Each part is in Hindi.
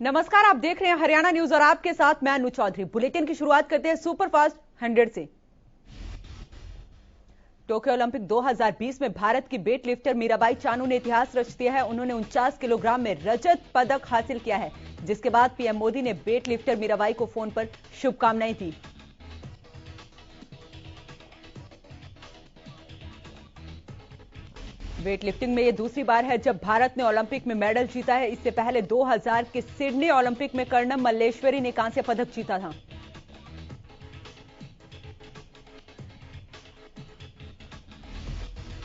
नमस्कार, आप देख रहे हैं हरियाणा न्यूज और आपके साथ मैं अनु चौधरी। बुलेटिन की शुरुआत करते हैं सुपरफास्ट 100 से। टोक्यो ओलंपिक 2020 में भारत की वेट लिफ्टर मीराबाई चानू ने इतिहास रच दिया है। उन्होंने 49 किलोग्राम में रजत पदक हासिल किया है, जिसके बाद पीएम मोदी ने वेट लिफ्टर मीराबाई को फोन पर शुभकामनाएं दी। वेट लिफ्टिंग में यह दूसरी बार है जब भारत ने ओलंपिक में मेडल जीता है। इससे पहले 2000 के सिडनी ओलंपिक में कर्णम मल्लेश्वरी ने कांस्य पदक जीता था।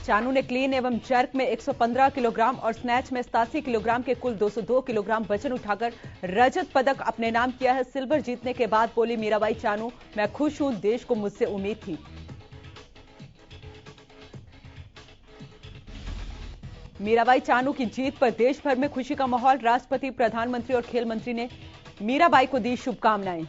चानू ने क्लीन एवं जर्क में 115 किलोग्राम और स्नैच में 87 किलोग्राम के कुल 202 किलोग्राम वजन उठाकर रजत पदक अपने नाम किया है। सिल्वर जीतने के बाद बोली मीराबाई चानू, मैं खुश हूं, देश को मुझसे उम्मीद थी। मीराबाई चानू की जीत पर देश भर में खुशी का माहौल। राष्ट्रपति, प्रधानमंत्री और खेल मंत्री ने मीराबाई को दी शुभकामनाएं।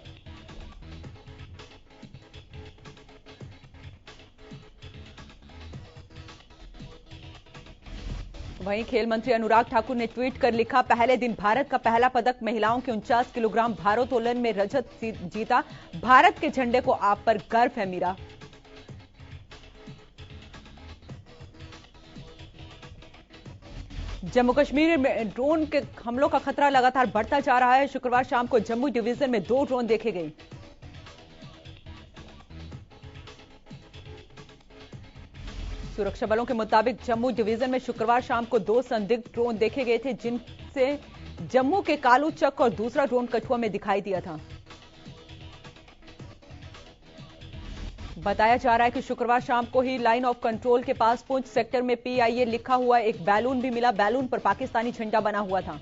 वहीं खेल मंत्री अनुराग ठाकुर ने ट्वीट कर लिखा, पहले दिन भारत का पहला पदक, महिलाओं के 49 किलोग्राम भारोत्तोलन में रजत जीता। भारत के झंडे को आप पर गर्व है मीरा। जम्मू कश्मीर में ड्रोन के हमलों का खतरा लगातार बढ़ता जा रहा है। शुक्रवार शाम को जम्मू डिवीजन में 2 ड्रोन देखे गए। सुरक्षा बलों के मुताबिक जम्मू डिवीजन में शुक्रवार शाम को 2 संदिग्ध ड्रोन देखे गए थे, जिनसे जम्मू के कालू चक और दूसरा ड्रोन कठुआ में दिखाई दिया था। बताया जा रहा है कि शुक्रवार शाम को ही लाइन ऑफ कंट्रोल के पास पुंछ सेक्टर में PIA लिखा हुआ एक बैलून भी मिला। बैलून पर पाकिस्तानी झंडा बना हुआ था।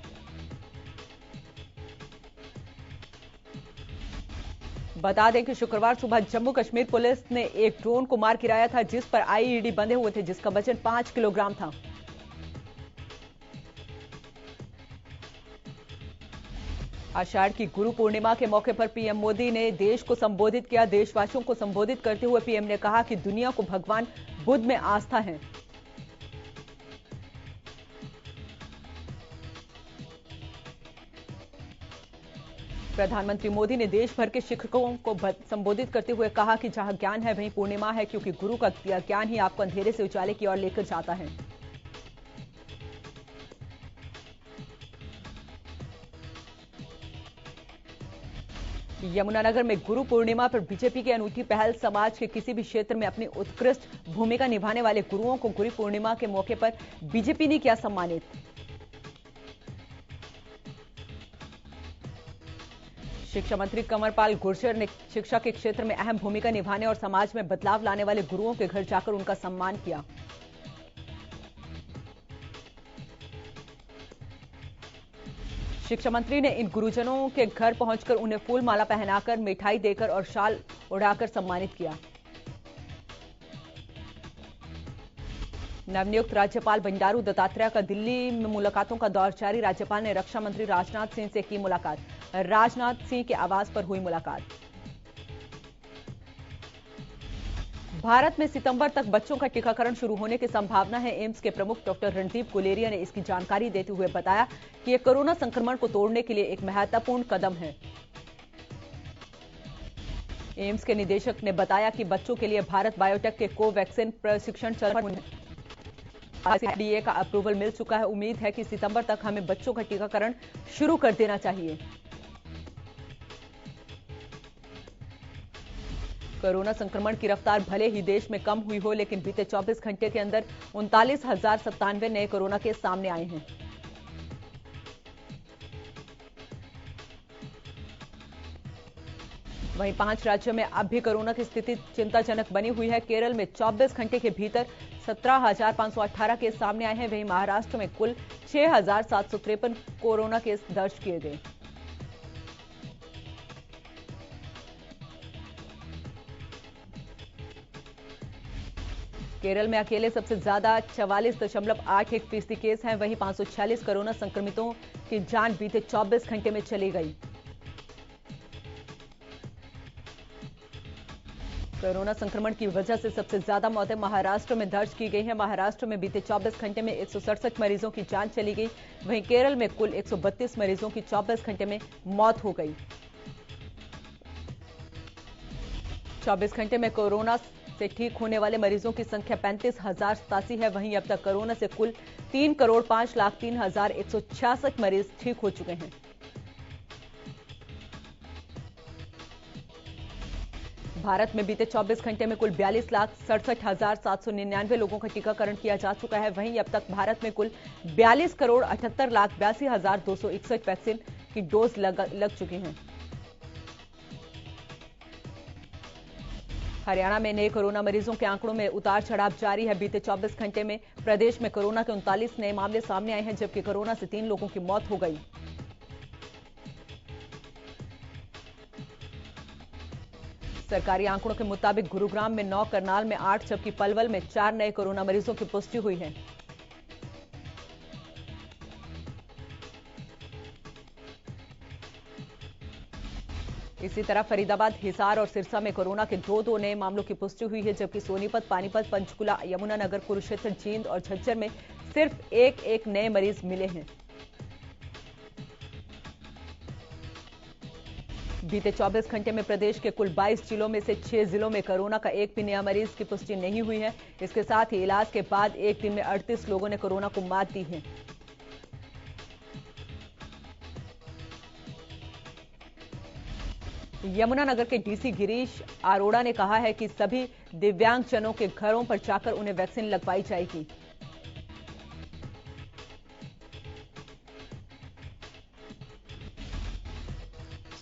बता दें कि शुक्रवार सुबह जम्मू कश्मीर पुलिस ने एक ड्रोन को मार गिराया था, जिस पर IED बंधे हुए थे, जिसका वजन 5 किलोग्राम था। आषाढ़ की गुरु पूर्णिमा के मौके पर पीएम मोदी ने देश को संबोधित किया। देशवासियों को संबोधित करते हुए पीएम ने कहा कि दुनिया को भगवान बुद्ध में आस्था है। प्रधानमंत्री मोदी ने देश भर के शिक्षकों को संबोधित करते हुए कहा कि जहां ज्ञान है वहीं पूर्णिमा है, क्योंकि गुरु का दिया ज्ञान ही आपको अंधेरे से उजाले की ओर लेकर जाता है। यमुनानगर में गुरु पूर्णिमा पर बीजेपी की अनूठी पहल। समाज के किसी भी क्षेत्र में अपनी उत्कृष्ट भूमिका निभाने वाले गुरुओं को गुरु पूर्णिमा के मौके पर बीजेपी ने किया सम्मानित। शिक्षा मंत्री कंवरपाल गुर्जर ने शिक्षा के क्षेत्र में अहम भूमिका निभाने और समाज में बदलाव लाने वाले गुरुओं के घर जाकर उनका सम्मान किया। शिक्षा मंत्री ने इन गुरुजनों के घर पहुंचकर उन्हें फूल माला पहनाकर, मिठाई देकर और शाल उड़ाकर सम्मानित किया। नवनियुक्त राज्यपाल बंडारू दत्तात्रेय का दिल्ली में मुलाकातों का दौर जारी। राज्यपाल ने रक्षा मंत्री राजनाथ सिंह से की मुलाकात। राजनाथ सिंह के आवास पर हुई मुलाकात। भारत में सितंबर तक बच्चों का टीकाकरण शुरू होने की संभावना है। एम्स के प्रमुख डॉक्टर रणदीप गुलेरिया ने इसकी जानकारी देते हुए बताया कि यह कोरोना संक्रमण को तोड़ने के लिए एक महत्वपूर्ण कदम है। एम्स के निदेशक ने बताया कि बच्चों के लिए भारत बायोटेक के कोवैक्सीन प्रशिक्षण चल FDA का अप्रूवल मिल चुका है। उम्मीद है कि सितंबर तक हमें बच्चों का टीकाकरण शुरू कर देना चाहिए। कोरोना संक्रमण की रफ्तार भले ही देश में कम हुई हो, लेकिन बीते 24 घंटे के अंदर 39,097 नए कोरोना केस सामने आए हैं। वहीं 5 राज्यों में अब भी कोरोना की स्थिति चिंताजनक बनी हुई है। केरल में 24 घंटे के भीतर 17,518 केस सामने आए हैं। वहीं महाराष्ट्र में कुल 6,753 कोरोना केस दर्ज किए गए। केरल में अकेले सबसे ज्यादा 44.81% केस हैं। वहीं 546 कोरोना संक्रमितों की जान बीते 24 घंटे में चली गई। कोरोना संक्रमण की वजह से सबसे ज्यादा मौतें महाराष्ट्र में दर्ज की गई हैं। महाराष्ट्र में बीते 24 घंटे में 167 मरीजों की जान चली गई। वहीं केरल में कुल 132 मरीजों की 24 घंटे में मौत हो गई। 24 घंटे में कोरोना से ठीक होने वाले मरीजों की संख्या 35,087 है। वहीं अब तक कोरोना से कुल 3,05,03,166 मरीज ठीक हो चुके हैं। भारत में बीते 24 घंटे में कुल 42,67,799 लोगों का टीकाकरण किया जा चुका है। वहीं अब तक भारत में कुल 42,78,82,261 वैक्सीन की डोज लग चुकी हैं। हरियाणा में नए कोरोना मरीजों के आंकड़ों में उतार चढ़ाव जारी है। बीते 24 घंटे में प्रदेश में कोरोना के 39 नए मामले सामने आए हैं, जबकि कोरोना से 3 लोगों की मौत हो गई। सरकारी आंकड़ों के मुताबिक गुरुग्राम में 9, करनाल में 8, जबकि पलवल में 4 नए कोरोना मरीजों की पुष्टि हुई है। इसी तरह फरीदाबाद, हिसार और सिरसा में कोरोना के 2 नए मामलों की पुष्टि हुई है, जबकि सोनीपत, पानीपत, पंचकुला, यमुनानगर, कुरुक्षेत्र, जींद और झज्जर में सिर्फ एक नए मरीज मिले हैं। बीते 24 घंटे में प्रदेश के कुल 22 जिलों में से 6 जिलों में कोरोना का एक भी नया मरीज की पुष्टि नहीं हुई है। इसके साथ ही इलाज के बाद एक दिन में 38 लोगों ने कोरोना को मात दी है। यमुनानगर के डीसी गिरीश अरोड़ा ने कहा है कि सभी दिव्यांगजनों के घरों पर जाकर उन्हें वैक्सीन लगवाई जाएगी।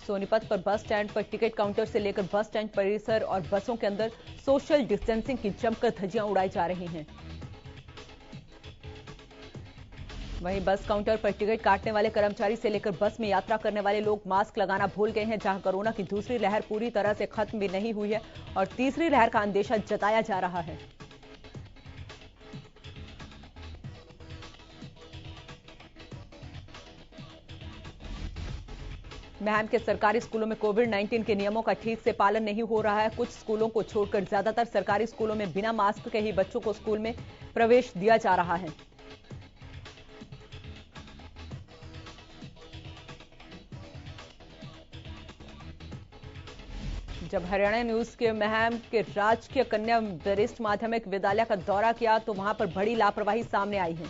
सोनीपत पर बस स्टैंड पर टिकट काउंटर से लेकर बस स्टैंड परिसर और बसों के अंदर सोशल डिस्टेंसिंग की जमकर धज्जियां उड़ाई जा रही हैं। वहीं बस काउंटर पर टिकट काटने वाले कर्मचारी से लेकर बस में यात्रा करने वाले लोग मास्क लगाना भूल गए हैं। जहां कोरोना की दूसरी लहर पूरी तरह से खत्म भी नहीं हुई है और तीसरी लहर का अंदेशा जताया जा रहा है। महम के सरकारी स्कूलों में कोविड-19 के नियमों का ठीक से पालन नहीं हो रहा है। कुछ स्कूलों को छोड़कर ज्यादातर सरकारी स्कूलों में बिना मास्क के ही बच्चों को स्कूल में प्रवेश दिया जा रहा है। जब हरियाणा न्यूज के महम के राजकीय कन्या वरिष्ठ माध्यमिक विद्यालय का दौरा किया तो वहां पर बड़ी लापरवाही सामने आई है।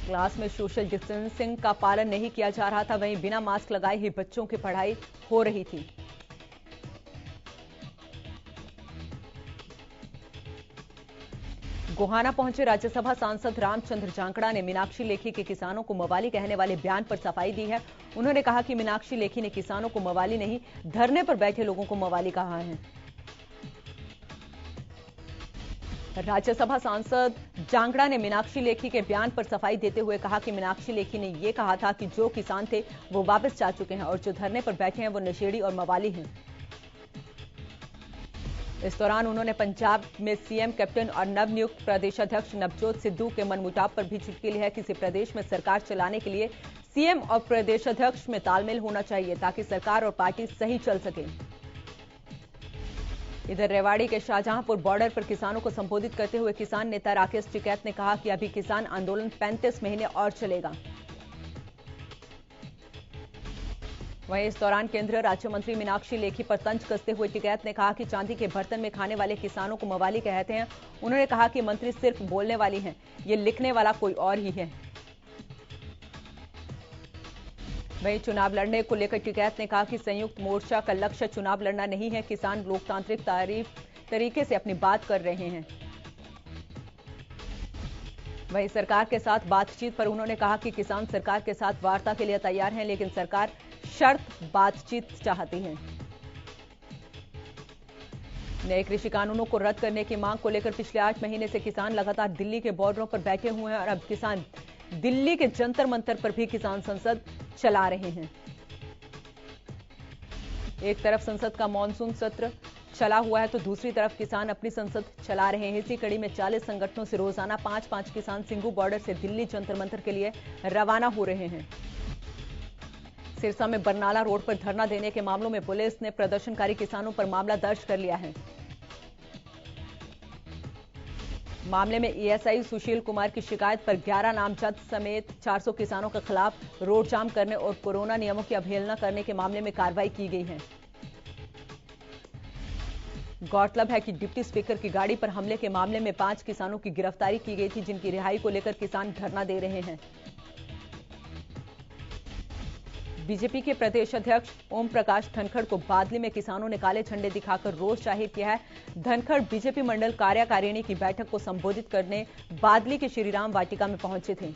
क्लास में सोशल डिस्टेंसिंग का पालन नहीं किया जा रहा था। वहीं बिना मास्क लगाए ही बच्चों की पढ़ाई हो रही थी। गोहाना पहुंचे राज्यसभा सांसद रामचंद्र जांगड़ा ने मीनाक्षी लेखी के किसानों को मवाली कहने वाले बयान पर सफाई दी है। उन्होंने कहा कि मीनाक्षी लेखी ने किसानों को मवाली नहीं, धरने पर बैठे लोगों को मवाली कहा है। राज्यसभा सांसद जांगड़ा ने मीनाक्षी लेखी के बयान पर सफाई देते हुए कहा कि मीनाक्षी लेखी ने यह कहा था कि जो किसान थे वो वापस जा चुके हैं और जो धरने पर बैठे हैं वो नशेड़ी और मवाली हैं। इस दौरान उन्होंने पंजाब में सीएम कैप्टन और नवनियुक्त प्रदेशाध्यक्ष नवजोत सिद्धू के मनमुटाव पर भी चुटकी ली है। किसी प्रदेश में सरकार चलाने के लिए सीएम और प्रदेशाध्यक्ष में तालमेल होना चाहिए ताकि सरकार और पार्टी सही चल सके। इधर रेवाड़ी के शाहजहांपुर बॉर्डर पर किसानों को संबोधित करते हुए किसान नेता राकेश टिकैत ने कहा कि अभी किसान आंदोलन 35 महीने और चलेगा। वहीं इस दौरान केंद्रीय राज्य मंत्री मीनाक्षी लेखी पर तंज कसते हुए टिकैत ने कहा कि चांदी के बर्तन में खाने वाले किसानों को मवाली कहते हैं। उन्होंने कहा कि मंत्री सिर्फ बोलने वाली हैं, ये लिखने वाला कोई और ही है। वहीं चुनाव लड़ने को लेकर टिकैत ने कहा कि संयुक्त मोर्चा का लक्ष्य चुनाव लड़ना नहीं है। किसान लोकतांत्रिक तरीके से अपनी बात कर रहे हैं। वहीं सरकार के साथ बातचीत पर उन्होंने कहा कि किसान सरकार के साथ वार्ता के लिए तैयार हैं, लेकिन सरकार शर्त बातचीत चाहती है। नए कृषि कानूनों को रद्द करने की मांग को लेकर पिछले 8 महीने से किसान लगातार दिल्ली के बॉर्डरों पर बैठे हुए हैं और अब किसान दिल्ली के जंतर मंतर पर भी किसान संसद चला रहे हैं। एक तरफ संसद का मॉनसून सत्र चला हुआ है तो दूसरी तरफ किसान अपनी संसद चला रहे हैं। इसी कड़ी में 40 संगठनों से रोजाना 5-5 किसान सिंघू बॉर्डर से दिल्ली जंतर मंतर के लिए रवाना हो रहे हैं। सिरसा में बरनाला रोड पर धरना देने के मामलों में पुलिस ने प्रदर्शनकारी किसानों पर मामला दर्ज कर लिया है। मामले में ईएसआई सुशील कुमार की शिकायत पर 11 नामजद समेत 400 किसानों के खिलाफ रोड जाम करने और कोरोना नियमों की अवहेलना करने के मामले में कार्रवाई की गई है। गौरतलब है कि डिप्टी स्पीकर की गाड़ी पर हमले के मामले में 5 किसानों की गिरफ्तारी की गई थी, जिनकी रिहाई को लेकर किसान धरना दे रहे हैं। बीजेपी के प्रदेश अध्यक्ष ओम प्रकाश धनखड़ को बादली में किसानों ने काले झंडे दिखाकर रोष जाहिर किया है। धनखड़ बीजेपी मंडल कार्यकारिणी की बैठक को संबोधित करने बादली के श्रीराम वाटिका में पहुंचे थे।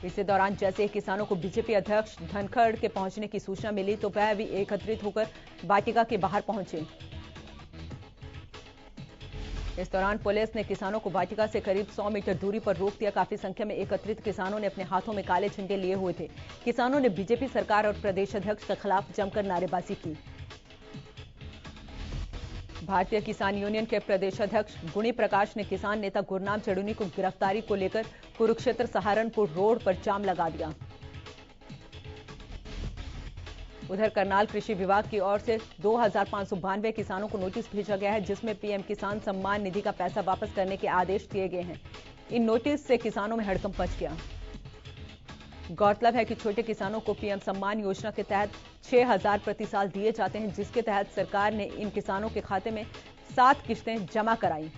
इसी दौरान जैसे ही किसानों को बीजेपी अध्यक्ष धनखड़ के पहुंचने की सूचना मिली तो वह भी एकत्रित होकर वाटिका के बाहर पहुंचे। इस दौरान पुलिस ने किसानों को वाटिका से करीब 100 मीटर दूरी पर रोक दिया। काफी संख्या में एकत्रित किसानों ने अपने हाथों में काले झंडे लिए हुए थे। किसानों ने बीजेपी सरकार और प्रदेश अध्यक्ष के खिलाफ जमकर नारेबाजी की। भारतीय किसान यूनियन के प्रदेश अध्यक्ष गुणी प्रकाश ने किसान नेता गुरनाम चढ़ूनी को गिरफ्तारी को लेकर कुरुक्षेत्र सहारनपुर रोड पर जाम लगा दिया। उधर करनाल कृषि विभाग की ओर से 2592 किसानों को नोटिस भेजा गया है, जिसमें पीएम किसान सम्मान निधि का पैसा वापस करने के आदेश दिए गए हैं। इन नोटिस से किसानों में हड़कंप मच गया। गौरतलब है कि छोटे किसानों को पीएम सम्मान योजना के तहत 6000 प्रति साल दिए जाते हैं, जिसके तहत सरकार ने इन किसानों के खाते में 7 किश्तें जमा कराई।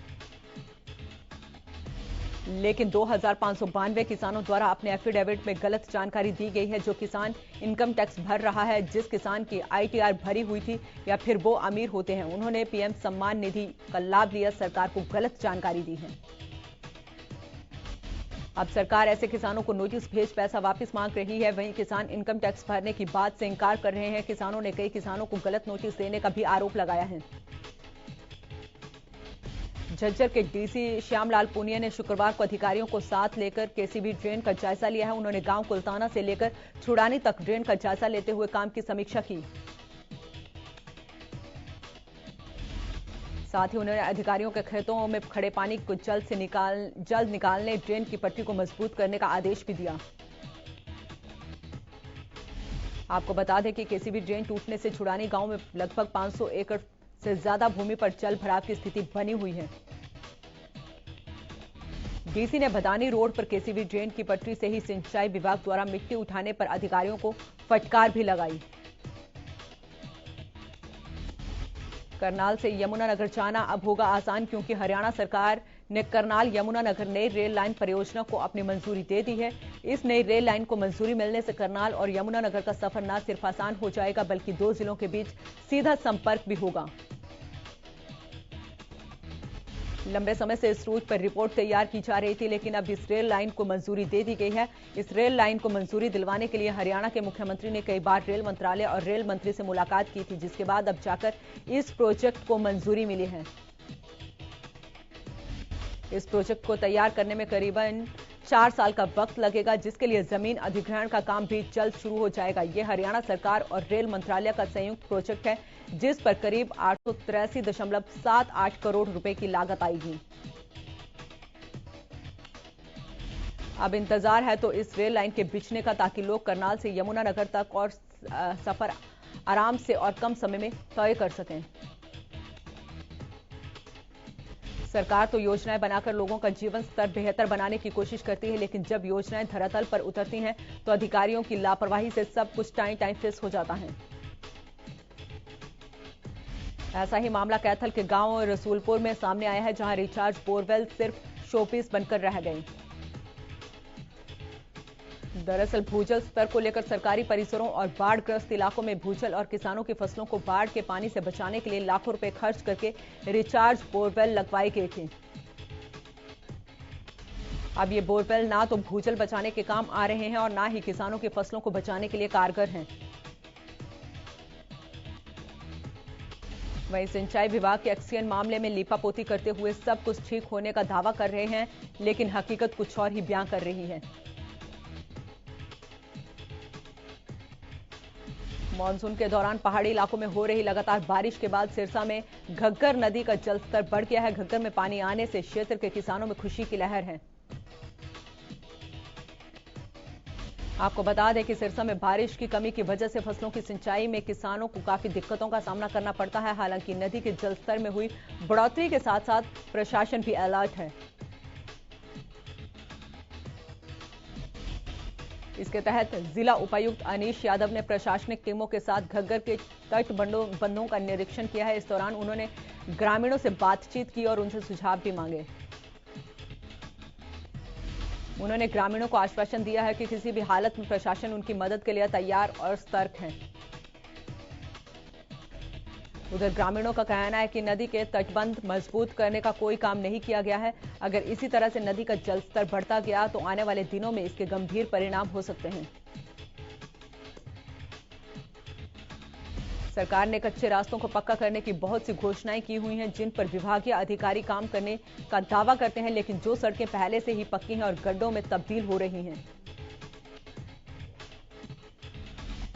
लेकिन 2592 किसानों द्वारा अपने एफिडेविट में गलत जानकारी दी गई है। जो किसान इनकम टैक्स भर रहा है, जिस किसान की आईटीआर भरी हुई थी या फिर वो अमीर होते हैं, उन्होंने पीएम सम्मान निधि का लाभ लिया, सरकार को गलत जानकारी दी है। अब सरकार ऐसे किसानों को नोटिस भेज पैसा वापस मांग रही है। वहीं किसान इनकम टैक्स भरने की बात से इंकार कर रहे हैं। किसानों ने कई किसानों को गलत नोटिस देने का भी आरोप लगाया है। झज्जर के डीसी श्यामलाल पूनिया ने शुक्रवार को अधिकारियों को साथ लेकर केसीबी ड्रेन का जायजा लिया है। उन्होंने गांव कुलताना से लेकर छुड़ानी तक ड्रेन का जायजा लेते हुए काम की समीक्षा की। साथ ही उन्होंने अधिकारियों के खेतों में खड़े पानी को जल्द निकालने, ड्रेन की पट्टी को मजबूत करने का आदेश भी दिया। आपको बता दें कि केसीबी ड्रेन टूटने से छुड़ानी गांव में लगभग 500 एकड़ से ज्यादा भूमि पर जल भराव की स्थिति बनी हुई है। डीसी ने भदानी रोड पर केसीबी ड्रेन की पटरी से ही सिंचाई विभाग द्वारा मिट्टी उठाने पर अधिकारियों को फटकार भी लगाई। करनाल से यमुनानगर जाना अब होगा आसान, क्योंकि हरियाणा सरकार ने करनाल यमुनानगर नई रेल लाइन परियोजना को अपनी मंजूरी दे दी है। इस नई रेल लाइन को मंजूरी मिलने से करनाल और यमुनानगर का सफर न सिर्फ आसान हो जाएगा, बल्कि 2 जिलों के बीच सीधा संपर्क भी होगा। लंबे समय से इस रूट पर रिपोर्ट तैयार की जा रही थी, लेकिन अब इस रेल लाइन को मंजूरी दे दी गई है। इस रेल लाइन को मंजूरी दिलवाने के लिए हरियाणा के मुख्यमंत्री ने कई बार रेल मंत्रालय और रेल मंत्री से मुलाकात की थी, जिसके बाद अब जाकर इस प्रोजेक्ट को मंजूरी मिली है। इस प्रोजेक्ट को तैयार करने में करीबन 4 साल का वक्त लगेगा, जिसके लिए जमीन अधिग्रहण का काम भी जल्द शुरू हो जाएगा। यह हरियाणा सरकार और रेल मंत्रालय का संयुक्त प्रोजेक्ट है, जिस पर करीब 883.78 करोड़ रुपए की लागत आएगी। अब इंतजार है तो इस रेल लाइन के बिछने का, ताकि लोग करनाल से यमुनानगर तक और सफर आराम से और कम समय में तय कर सकें। सरकार तो योजनाएं बनाकर लोगों का जीवन स्तर बेहतर बनाने की कोशिश करती है, लेकिन जब योजनाएं धरातल पर उतरती हैं तो अधिकारियों की लापरवाही से सब कुछ टाइम फेस हो जाता है। ऐसा ही मामला कैथल के गांव रसूलपुर में सामने आया है, जहां रिचार्ज बोरवेल सिर्फ शोपीस बनकर रह गए। दरअसल भूजल स्तर को लेकर सरकारी परिसरों और बाढ़ग्रस्त इलाकों में भूजल और किसानों की फसलों को बाढ़ के पानी से बचाने के लिए लाखों रुपए खर्च करके रिचार्ज बोरवेल लगवाए गए थे। अब ये बोरवेल ना तो भूजल बचाने के काम आ रहे हैं और ना ही किसानों की फसलों को बचाने के लिए कारगर हैं। वहीं सिंचाई विभाग के एक्सीएन मामले में लीपापोती करते हुए सब कुछ ठीक होने का दावा कर रहे हैं, लेकिन हकीकत कुछ और ही बयां कर रही है। मॉनसून के दौरान पहाड़ी इलाकों में हो रही लगातार बारिश के बाद सिरसा में घग्गर नदी का जलस्तर बढ़ गया है। घग्गर में पानी आने से क्षेत्र के किसानों में खुशी की लहर है। आपको बता दें कि सिरसा में बारिश की कमी की वजह से फसलों की सिंचाई में किसानों को काफी दिक्कतों का सामना करना पड़ता है। हालांकि नदी के जलस्तर में हुई बढ़ोतरी के साथ साथ प्रशासन भी अलर्ट है। इसके तहत जिला उपायुक्त अनीश यादव ने प्रशासनिक टीमों के साथ घग्गर के तटबंधों का निरीक्षण किया है। इस दौरान उन्होंने ग्रामीणों से बातचीत की और उनसे सुझाव भी मांगे। उन्होंने ग्रामीणों को आश्वासन दिया है कि किसी भी हालत में प्रशासन उनकी मदद के लिए तैयार और सतर्क है। उधर ग्रामीणों का कहना है कि नदी के तटबंध मजबूत करने का कोई काम नहीं किया गया है। अगर इसी तरह से नदी का जलस्तर बढ़ता गया तो आने वाले दिनों में इसके गंभीर परिणाम हो सकते हैं। सरकार ने कच्चे रास्तों को पक्का करने की बहुत सी घोषणाएं की हुई हैं, जिन पर विभागीय अधिकारी काम करने का दावा करते हैं, लेकिन जो सड़कें पहले से ही पक्की हैं और गड्ढों में तब्दील हो रही हैं।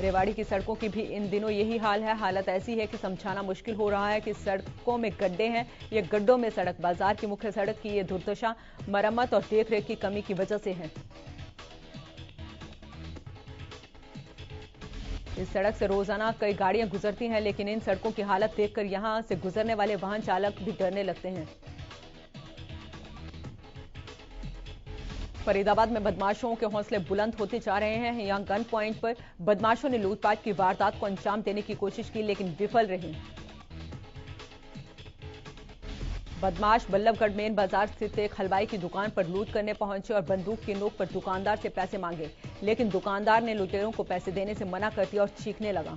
रेवाड़ी की सड़कों की भी इन दिनों यही हाल है। हालत ऐसी है कि समझाना मुश्किल हो रहा है कि सड़कों में गड्ढे हैं या गड्ढों में सड़क। बाजार की मुख्य सड़क की ये दुर्दशा मरम्मत और देखरेख की कमी की वजह से है। इस सड़क से रोजाना कई गाड़ियां गुजरती हैं, लेकिन इन सड़कों की हालत देखकर यहां से गुजरने वाले वाहन चालक भी डरने लगते हैं। फरीदाबाद में बदमाशों के हौसले बुलंद होते जा रहे हैं। यहां गन पॉइंट पर बदमाशों ने लूटपाट की वारदात को अंजाम देने की कोशिश की, लेकिन विफल रहे। बदमाश बल्लभगढ़ मेन बाजार स्थित एक हलवाई की दुकान पर लूट करने पहुंचे और बंदूक की नोक पर दुकानदार से पैसे मांगे, लेकिन दुकानदार ने लुटेरों को पैसे देने से मना कर दिया और चीखने लगा।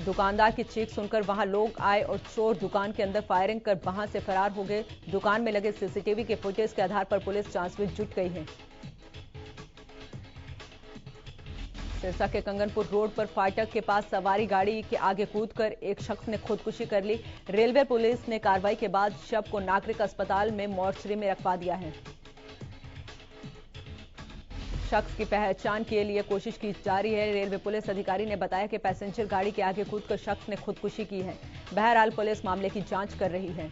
दुकानदार की चीख सुनकर वहां लोग आए और चोर दुकान के अंदर फायरिंग कर वहां से फरार हो गए। दुकान में लगे सीसीटीवी के फुटेज के आधार पर पुलिस जांच में जुट गई है। सिरसा के कंगनपुर रोड पर फाटक के पास सवारी गाड़ी के आगे कूदकर एक शख्स ने खुदकुशी कर ली। रेलवे पुलिस ने कार्रवाई के बाद शव को नागरिक अस्पताल में मोर्चरी में रखवा दिया है। शख्स की पहचान के लिए कोशिश की जा रही है। रेलवे पुलिस अधिकारी ने बताया कि पैसेंजर गाड़ी के आगे कूदकर शख्स ने खुदकुशी की है। बहरहाल पुलिस मामले की जांच कर रही है।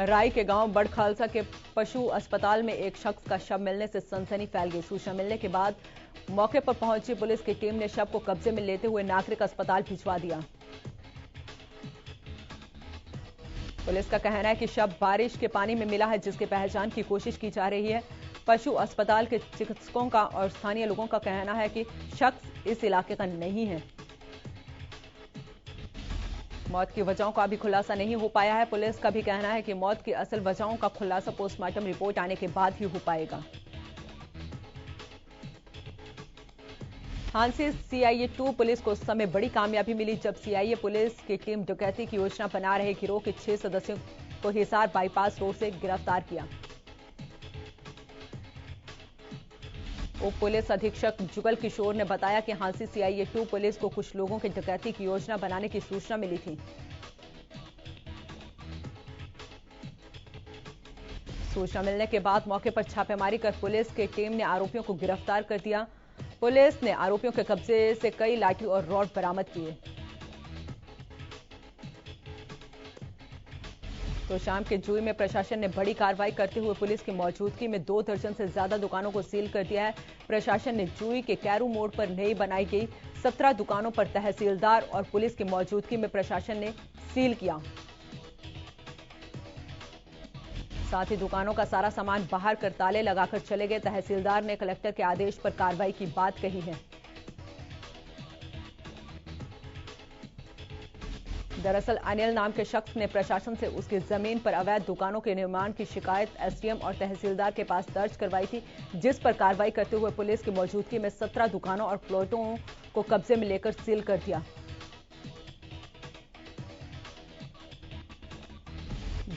राई के गांव बड़ खालसा के पशु अस्पताल में एक शख्स का शव मिलने से सनसनी फैल गई। सूचना मिलने के बाद मौके पर पहुंची पुलिस की टीम ने शव को कब्जे में लेते हुए नागरिक अस्पताल भिजवा दिया। पुलिस का कहना है कि शव बारिश के पानी में मिला है, जिसकी पहचान की कोशिश की जा रही है। पशु अस्पताल के चिकित्सकों का और स्थानीय लोगों का कहना है कि शख्स इस इलाके का नहीं है। मौत की वजहों का अभी खुलासा नहीं हो पाया है। पुलिस का भी कहना है कि मौत की असल वजहों का खुलासा पोस्टमार्टम रिपोर्ट आने के बाद ही हो पाएगा। हांसी सीआईए 2 पुलिस को उस समय बड़ी कामयाबी मिली जब सीआईए पुलिस की टीम डकैती की योजना बना रहे गिरोह के 6 सदस्यों को हिसार बाईपास रोड से गिरफ्तार किया। उप पुलिस अधीक्षक जुगल किशोर ने बताया कि हांसी सीआईए 2 पुलिस को कुछ लोगों की डकैती की योजना बनाने की सूचना मिली थी। सूचना मिलने के बाद मौके पर छापेमारी कर पुलिस की टीम ने आरोपियों को गिरफ्तार कर दिया। पुलिस ने आरोपियों के कब्जे से कई लाठी और रॉड बरामद किए। तो शाम के जुई में प्रशासन ने बड़ी कार्रवाई करते हुए पुलिस की मौजूदगी में 2 दर्जन से ज्यादा दुकानों को सील कर दिया है। प्रशासन ने जुई के कैरू मोड़ पर नई बनाई गई 17 दुकानों पर तहसीलदार और पुलिस की मौजूदगी में प्रशासन ने सील किया। साथ ही दुकानों का सारा सामान बाहर कर ताले लगाकर चले गए। तहसीलदार ने कलेक्टर के आदेश पर कार्रवाई की बात कही है। दरअसल अनिल नाम के शख्स ने प्रशासन से उसकी जमीन पर अवैध दुकानों के निर्माण की शिकायत एसडीएम और तहसीलदार के पास दर्ज करवाई थी, जिस पर कार्रवाई करते हुए पुलिस की मौजूदगी में 17 दुकानों और प्लॉटों को कब्जे में लेकर सील कर दिया।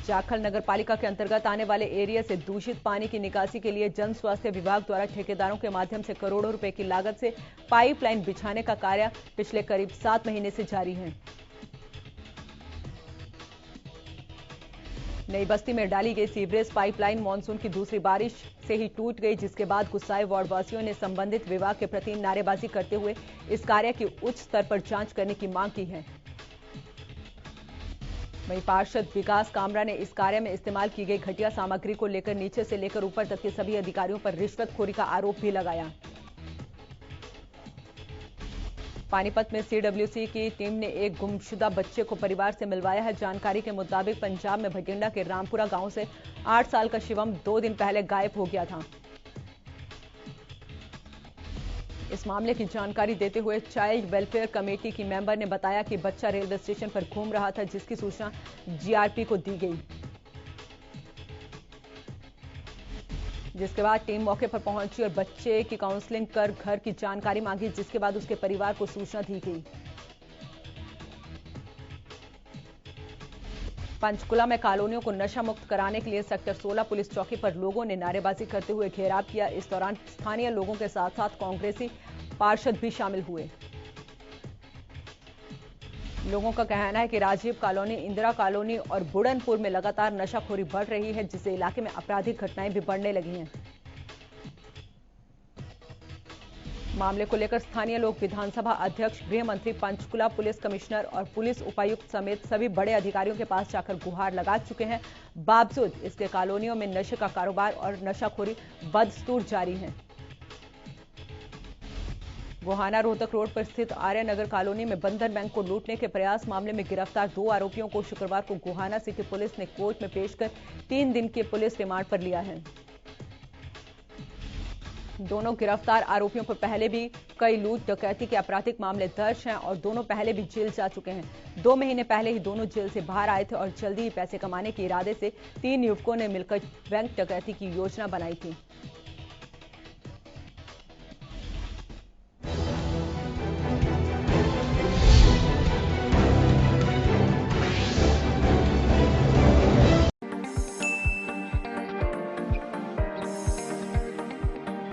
जाखल नगर पालिका के अंतर्गत आने वाले एरिया से दूषित पानी की निकासी के लिए जन स्वास्थ्य विभाग द्वारा ठेकेदारों के माध्यम से करोड़ों रुपए की लागत से पाइपलाइन बिछाने का कार्य पिछले करीब 7 महीने से जारी है। नई बस्ती में डाली गई सीवरेज पाइपलाइन मानसून की दूसरी बारिश से ही टूट गई, जिसके बाद गुस्साए वार्डवासियों ने संबंधित विभाग के प्रति नारेबाजी करते हुए इस कार्य की उच्च स्तर पर जांच करने की मांग की है। वहीं पार्षद विकास कामरा ने इस कार्य में इस्तेमाल की गई घटिया सामग्री को लेकर नीचे से लेकर ऊपर तक के सभी अधिकारियों पर रिश्वतखोरी का आरोप भी लगाया। पानीपत में सीडब्ल्यूसी की टीम ने एक गुमशुदा बच्चे को परिवार से मिलवाया है। जानकारी के मुताबिक पंजाब में भटिंडा के रामपुरा गांव से 8 साल का शिवम 2 दिन पहले गायब हो गया था। इस मामले की जानकारी देते हुए चाइल्ड वेलफेयर कमेटी की मेंबर ने बताया कि बच्चा रेलवे स्टेशन पर घूम रहा था, जिसकी सूचना जीआरपी को दी गई, जिसके बाद टीम मौके पर पहुंची और बच्चे की काउंसलिंग कर घर की जानकारी मांगी, जिसके बाद उसके परिवार को सूचना दी गई। पंचकुला में कॉलोनियों को नशा मुक्त कराने के लिए सेक्टर 16 पुलिस चौकी पर लोगों ने नारेबाजी करते हुए घेराव किया। इस दौरान स्थानीय लोगों के साथ साथ कांग्रेसी पार्षद भी शामिल हुए। लोगों का कहना है कि राजीव कॉलोनी, इंदिरा कॉलोनी और बुड़नपुर में लगातार नशाखोरी बढ़ रही है, जिससे इलाके में आपराधिक घटनाएं भी बढ़ने लगी हैं। मामले को लेकर स्थानीय लोग विधानसभा अध्यक्ष, गृह मंत्री, पंचकुला पुलिस कमिश्नर और पुलिस उपायुक्त समेत सभी बड़े अधिकारियों के पास जाकर गुहार लगा चुके हैं। बावजूद इसके कॉलोनियों में नशे का कारोबार और नशाखोरी बदस्तूर जारी है। गोहाना रोहतक रोड पर स्थित आर्य नगर कॉलोनी में बंधन बैंक को लूटने के प्रयास मामले में गिरफ्तार 2 आरोपियों को शुक्रवार को गोहाना सिटी पुलिस ने कोर्ट में पेश कर 3 दिन के पुलिस रिमांड पर लिया है। दोनों गिरफ्तार आरोपियों पर पहले भी कई लूट डकैती के आपराधिक मामले दर्ज हैं और दोनों पहले भी जेल जा चुके हैं। 2 महीने पहले ही दोनों जेल से बाहर आए थे और जल्दी ही पैसे कमाने के इरादे से 3 युवकों ने मिलकर बैंक डकैती की योजना बनाई थी।